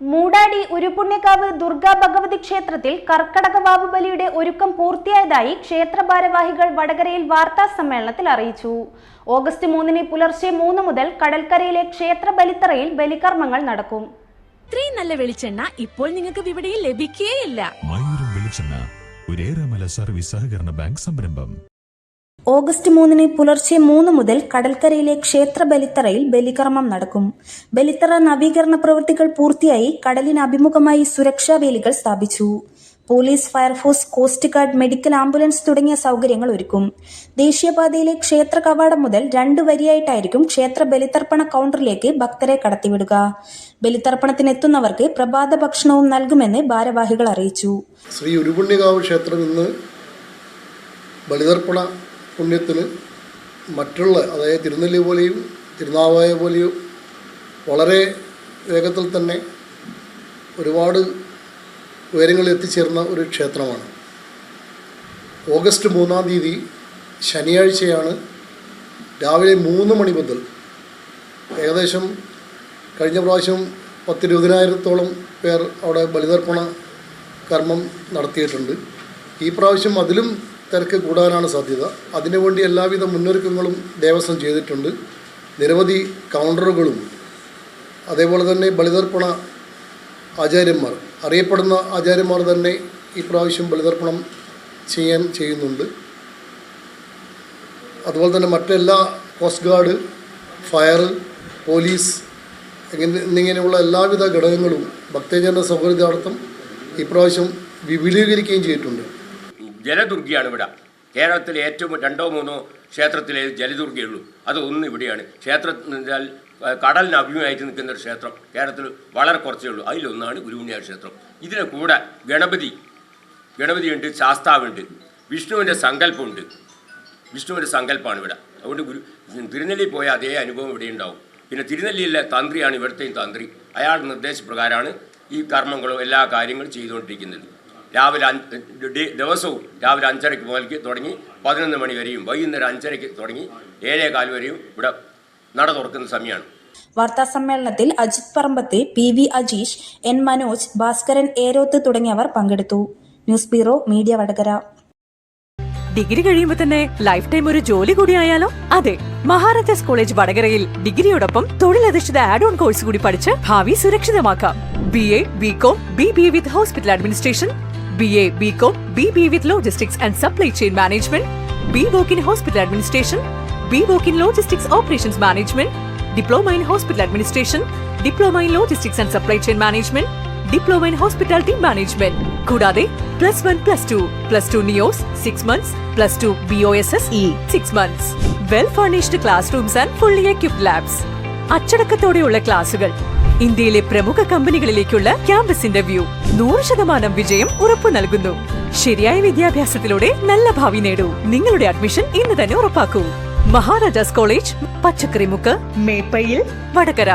മൂടാടി ഉരുപുണ്യകാവ് ദുർഗാ ഭഗവതി ക്ഷേത്രത്തിൽ കർക്കടക വാവുബലിയുടെ ഒരുക്കം പൂർത്തിയായതായി ക്ഷേത്ര ഭാരവാഹികൾ വടകരയിൽ വാർത്താ സമ്മേളനത്തിൽ അറിയിച്ചു. ഓഗസ്റ്റ് 3 പുലർച്ചെ 3 മുതൽ കടൽക്കരയിലെ ക്ഷേത്ര ബലിത്തറയിൽ ബലികർമ്മങ്ങൾ നടക്കും. ഇത്രയും നല്ല വെളിച്ചെണ്ണ ഇപ്പോൾ നിങ്ങൾക്ക് വിപണിയിൽ ലഭിക്കുകയില്ല. സർവീസ് സഹകരണ ബാങ്ക് സംരംഭം. ഓഗസ്റ്റ് 3 പുലർച്ചെ 3 മുതൽ കടൽക്കരയിലെ ക്ഷേത്ര ബലിത്തറയിൽ ബലികർമ്മം നടക്കും. ബലിത്തറ നവീകരണ പ്രവൃത്തികൾ പൂർത്തിയായി കടലിന് അഭിമുഖമായി സുരക്ഷാ വേലികൾ സ്ഥാപിച്ചു. Police, fire force, coast guard, medical ambulance തുടങ്ങിയ സൗകര്യങ്ങൾ ഒരുക്കും. ദേശീയപാതയിലെ ക്ഷേത്ര കവാടം മുതൽ 2 വരിയായിട്ടായിരിക്കും ക്ഷേത്ര ബലിതർപ്പണ കൗണ്ടറിലേക്ക് ഭക്തരെ കടത്തിവിടുക. ബലിതർപ്പണത്തിനെത്തുന്നവർക്ക് പ്രഭാത ഭക്ഷണവും നൽകുമെന്ന് ഭാരവാഹികൾ അറിയിച്ചു. ശ്രീ ഉരുപുണ്യകാവ് ക്ഷേത്രം ഇന്ന് ബലിതർപ്പണ പുണ്യത്തിന് മറ്റുള്ള, അതായത് തിരുനെല്ലി പോലെയും തിരുനാവായ പോലെയും വളരെ വേഗത്തിൽ തന്നെ ഒരുപാട് ഉയരങ്ങളിൽ എത്തിച്ചേർന്ന ഒരു ക്ഷേത്രമാണ്. ഓഗസ്റ്റ് 3 ശനിയാഴ്ചയാണ് രാവിലെ 3 മണി മുതൽ ഏകദേശം കഴിഞ്ഞ പ്രാവശ്യം 10-20,000-ഓളം പേർ അവിടെ ബലിതർപ്പണ കർമ്മം നടത്തിയിട്ടുണ്ട്. ഈ പ്രാവശ്യം അതിലും തിരക്ക് കൂടാനാണ് സാധ്യത. അതിനുവേണ്ടി എല്ലാവിധ മുന്നൊരുക്കങ്ങളും ദേവസ്വം ചെയ്തിട്ടുണ്ട്. നിരവധി കൗണ്ടറുകളും അതേപോലെ തന്നെ ബലിതർപ്പണ ആചാര്യന്മാർ, അറിയപ്പെടുന്ന ആചാര്യന്മാർ തന്നെ ഈ പ്രാവശ്യം ബലിതർപ്പണം ചെയ്യുന്നുണ്ട്. അതുപോലെ തന്നെ മറ്റെല്ലാ കോസ്റ്റ് ഗാർഡ്, ഫയർ, പോലീസ് എന്നിങ്ങനെയുള്ള എല്ലാവിധ ഘടകങ്ങളും ഭക്തജന സൗകര്യാർത്ഥം ഇപ്രാവശ്യം വിപുലീകരിക്കുകയും ചെയ്തിട്ടുണ്ട്. ജലദുർഗയാണ് ഇവിടെ. കേരളത്തിലെ ഏറ്റവും 2-3 ക്ഷേത്രത്തിലെ ജലദുർഗയുള്ളൂ. അത് ഒന്ന് ഇവിടെയാണ്. ക്ഷേത്രം എന്നാൽ കടലിന് അഭിമുഖമായിട്ട് നിൽക്കുന്ന ഒരു ക്ഷേത്രം കേരളത്തിൽ വളരെ കുറച്ചേ ഉള്ളൂ. അതിലൊന്നാണ് ഗുരുപുണ്യ ക്ഷേത്രം. ഇതിന് കൂടെ ഗണപതിയുണ്ട്, ശാസ്താവുണ്ട്, വിഷ്ണുവിൻ്റെ സങ്കല്പമുണ്ട്. വിഷ്ണുവിൻ്റെ സങ്കല്പമാണ് ഇവിടെ. അതുകൊണ്ട് തിരുനെല്ലി പോയ അതേ അനുഭവം ഇവിടെ ഉണ്ടാവും. പിന്നെ തിരുനെല്ലിയിലെ തന്ത്രിയാണ് ഇവിടുത്തെയും തന്ത്രി. അയാളുടെ നിർദ്ദേശപ്രകാരമാണ് ഈ കർമ്മങ്ങളും എല്ലാ കാര്യങ്ങളും ചെയ്തുകൊണ്ടിരിക്കുന്നത്. ദിവസവും രാവിലെ 5:30 മുതൽക്ക് തുടങ്ങി 11 മണി വരെയും വൈകുന്നേരം 5:30 തുടങ്ങി 7:15 വരെയും ഇവിടെ നട തുറക്കുന്ന സമയമാണ്. വാർത്താ സമ്മേളനത്തിൽ അജിത് പറമ്പത്ത്, PV അജീഷ്, N മനോജ്, ഭാസ്കരൻ ഏരോത്ത് തുടങ്ങിയവർ പങ്കെടുത്തു. News bureau, media, Vadakara. Degree കഴിയുമ്പോൾ തന്നെ ലൈഫ് ടൈം ഒരു ജോലി കൂടി ആയാലോ? അതെ, മഹാരാജാസ് കോളേജ് വടകരയിൽ ഡിഗ്രിയോടൊപ്പം തൊഴിലധിഷ്ഠിത ആഡ് ഓൺ കോഴ്സ് കൂടി പഠിച്ച് ഭാവി സുരക്ഷിതമാക്കാം. BA, BCom, BBA with Hospital Administration, BA, BCom, BBA with Logistics and Supply Chain Management, BVoc in Hospital Administration, BVoc in Logistics Operations Management, Diploma in Hospital Administration, Diploma in Logistics and Supply Chain Management, Diploma in Hospitality Management. കൂടാതെ +1, +2, +2 NEOS 6 months, +2 BOSS 6 months. Well furnished classrooms and fully equipped labs. അച്ചടക്കത്തോടെയുള്ള ക്ലാസുകൾ. ഇന്ത്യയിലെ പ്രമുഖ കമ്പനികളിലേക്കുള്ള campus interview. 100% വിജയം ഉറപ്പു നൽകുന്നു. ശരിയായ വിദ്യാഭ്യാസത്തിലൂടെ നല്ല ഭാവി നേടൂ. നിങ്ങളുടെ അഡ്മിഷൻ ഇന്ന് തന്നെ ഉറപ്പാക്കൂ. മഹാരാജാസ് കോളേജ്, പച്ചക്കറിമുക്ക്, മേപ്പയിൽ, വടകര.